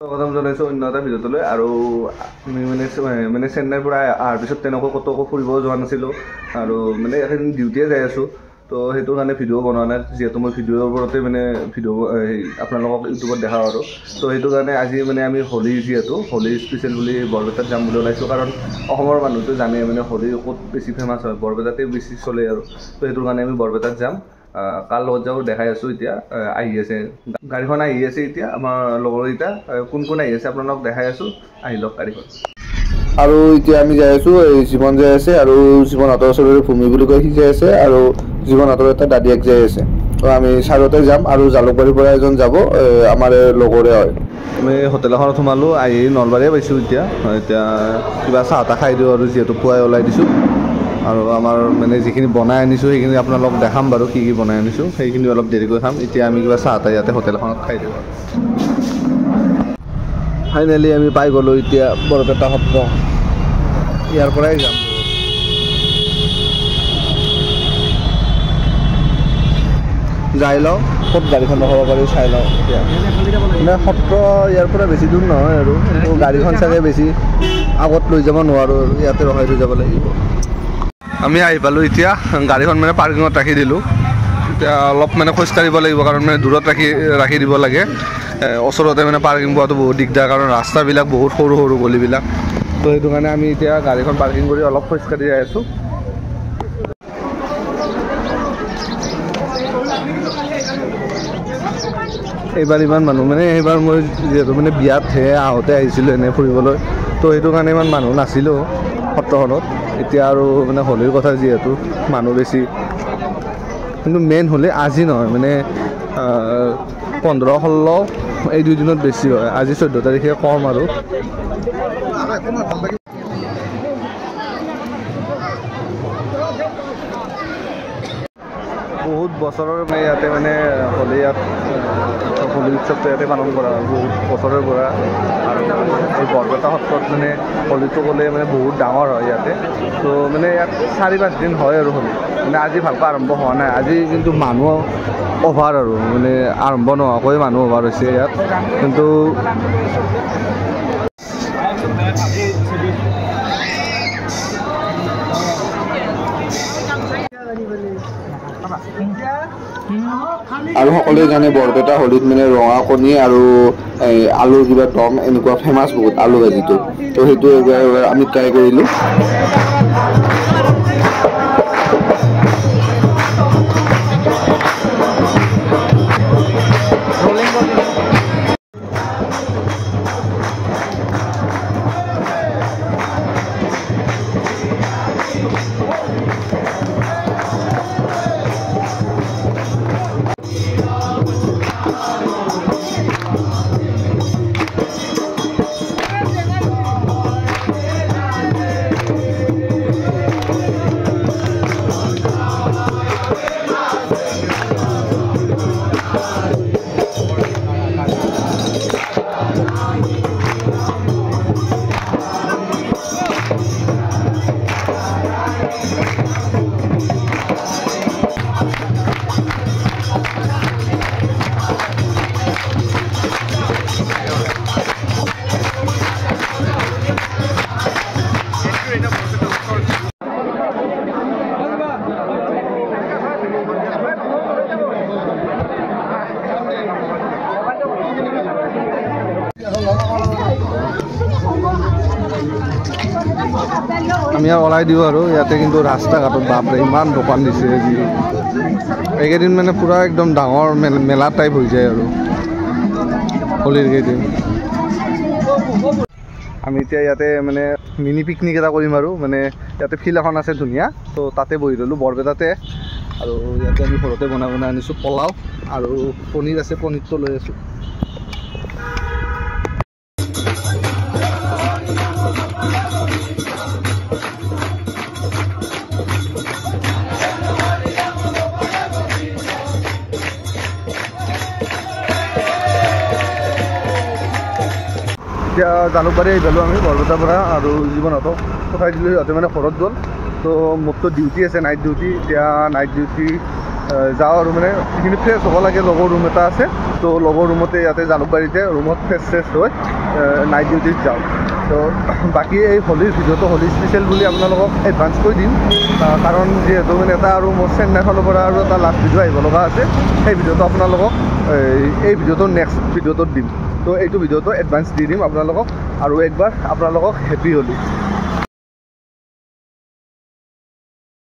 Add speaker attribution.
Speaker 1: স্বাগতম জনাইছোঁ অন্য এটা ভিডিঅ'টোলৈ। আৰু আমি মানে চেন্নাইৰ পৰা অহাৰ পিছত তেনেকৈ ক'তো ফুৰিব যোৱা নাছিলোঁ আৰু মানে এইকেইদিন ডিউটিয়ে যাই আছোঁ। তো সেইটো কাৰণে ভিডিঅ' বনোৱা নাই, যিহেতু মই ভিডিঅ'ৰ ওপৰতে মানে ভিডিঅ' আপোনালোকক ইউটিউবত দেখাওঁ আৰু। তো সেইটো কাৰণে আজি মানে আমি হোলী যিহেতু হোলী স্পেচিয়েল বুলি বৰপেটাত যাম বুলি ওলাইছোঁ। কাৰণ অসমৰ মানুহটো জানে মানে হোলী ক'ত বেছি ফেমাছ হয়, বৰপেটাতে বেছি চলে আৰু। তো সেইটো কাৰণে আমি বৰপেটাত যাম। কাৰ লগত যাওঁ দেখাই আছোঁ। এতিয়া আহি আছে গাড়ীখন, আহি আছে এতিয়া আমাৰ লগৰকেইটা। কোন কোন আহি আছে আপোনালোকক দেখাই আছোঁ, আহি লওক গাড়ীখন। আৰু এতিয়া আমি যাই আছোঁ, এই জীৱন যাই আছে আৰু জীৱন হাতৰ ওচৰৰে ভূমি বুলি কয় সি যাই আছে, আৰু জীৱন হাতৰ এটা দাদীয়েক যাই আছে। তো আমি চাৰতে যাম আৰু জালুকবাৰীৰ পৰা এজন যাব, আমাৰ লগৰে হয়। আমি হোটেল এখনত সোমালোঁ, আহি নলবাৰীয়ে পাইছোঁ। এতিয়া কিবা চাহ তাহ খাই দিওঁ আৰু, যিহেতু পুৱাই ওলাই দিছোঁ। আৰু আমাৰ মানে যিখিনি বনাই আনিছোঁ সেইখিনি আপোনালোকক দেখাম বাৰু, কি কি বনাই আনিছোঁ সেইখিনি অলপ দেৰিকৈ খাম। এতিয়া আমি কিবা চাহ তাহ ইয়াতে হোটেলখনত খাই দিওঁ আৰু। ফাইনেলি আমি পাই গ'লোঁ এতিয়া বৰপেটা সত্ৰ। ইয়াৰ পৰাই যাম, যাই লওঁ ক'ত গাড়ীখন ৰখাব পাৰি চাই লওঁ। এতিয়া মানে সত্ৰ ইয়াৰ পৰা বেছি দূৰ নহয় আৰু, কিন্তু গাড়ীখন চাগে বেছি আগত লৈ যাব নোৱাৰোঁ আৰু, ইয়াতে ৰখাই থৈ যাব লাগিব। আমি আহি পালোঁ এতিয়া, গাড়ীখন মানে পাৰ্কিঙত ৰাখি দিলোঁ। এতিয়া অলপ মানে খোজকাঢ়িব লাগিব, কাৰণ মানে দূৰত ৰাখি দিব লাগে। ওচৰতে মানে পাৰ্কিং পোৱাটো বহুত দিগদাৰ, কাৰণ ৰাস্তাবিলাক বহুত সৰু সৰু গলিবিলাক। তো সেইটো কাৰণে আমি এতিয়া গাড়ীখন পাৰ্কিং কৰি অলপ খোজকাঢ়ি যাই আছোঁ। এইবাৰ ইমান মানুহ মানে, এইবাৰ মই যিহেতু মানে বিয়াতহে আহোঁতে আহিছিলোঁ এনেই ফুৰিবলৈ, তো সেইটো কাৰণে ইমান মানুহ নাছিলোঁ সত্ৰখনত। এতিয়া আৰু মানে হোলীৰ কথা যিহেতু মানুহ বেছি, কিন্তু মেইন হোলী আজি নহয়, মানে 15-16 এই দুদিনত বেছি হয়। আজি 14 তাৰিখে কম আৰু। বহুত বছৰৰ ইয়াতে মানে হোলী হোলী উৎসৱটো ইয়াতে পালন কৰা হয় বহুত বছৰৰ পৰা। আৰু এই বৰপেটা সত্ৰত মানে হোলীটো ক'লে মানে বহুত ডাঙৰ হয় ইয়াতে। তো মানে ইয়াত 4-5 দিন হয় আৰু হোলী। মানে আজি ভালকৈ আৰম্ভ হোৱা নাই, আজি কিন্তু মানুহ অভাৰ আৰু, মানে আৰম্ভ নোহোৱাকৈ মানুহ অভাৰ হৈছে ইয়াত। কিন্তু আৰু সকলোৱে জানে বৰপেটা হোলীত মানে ৰঙা কণী আৰু আলুৰ কিবা দম এনেকুৱা ফেমাছ বহুত, আলু ভাজিটো। তো সেইটো এবাৰ আমি ট্ৰাই কৰিলোঁ। আমি আৰু ওলাই দিওঁ আৰু। ইয়াতে কিন্তু ৰাস্তা ঘাটত বাপৰে ইমান দোকান দিছে যি, এইকেইদিন মানে পূৰা একদম ডাঙৰ মেলা টাইপ হৈ যায় আৰু হোলীৰ কেইদিন। আমি এতিয়া ইয়াতে মানে মিনি পিকনিক এটা কৰিম আৰু, মানে ইয়াতে ফিল্ড এখন আছে ধুনীয়া, তো তাতে বহি ল'লোঁ বৰপেটাতে। আৰু ইয়াতে আমি ঘৰতে বনাই আনিছোঁ পোলাও, আৰু পনীৰ আছে, পনীৰটো লৈ আছোঁ। এতিয়া জালুকবাৰী আহি পালোঁ আমি বৰপেটাৰ পৰা, আৰু জীৱনহঁতক পঠাই দিলোঁ। সিহঁতে মানে ঘৰত গ'ল। তো মোৰতো ডিউটি আছে, নাইট ডিউটি। এতিয়া নাইট ডিউটি যাওঁ আৰু মানে সেইখিনি ফ্ৰেছ হ'ব লাগে। লগৰ ৰুম এটা আছে, তো লগৰ ৰুমতে ইয়াতে জালুকবাৰীতে ৰুমত ফ্ৰেছ হৈ নাইট ডিউটিত যাওঁ। তো বাকী এই হোলীৰ ভিডিঅ'টো হোলী স্পেচিয়েল বুলি আপোনালোকক এডভান্স কৰি দিম, কাৰণ যিহেতু মানে এটা আৰু মোৰ চেন্নাইৰ ফালৰ পৰা আৰু এটা লাষ্ট ভিডিঅ' আহিব লগা আছে। সেই ভিডিঅ'টো আপোনালোকক এই ভিডিঅ'টো নেক্সট ভিডিঅ'টোত দিম। তো এইটো ভিডিঅ'টো এডভান্স দি দিম আপোনালোকক, আৰু একবাৰ আপোনালোকক হেপী হোলী।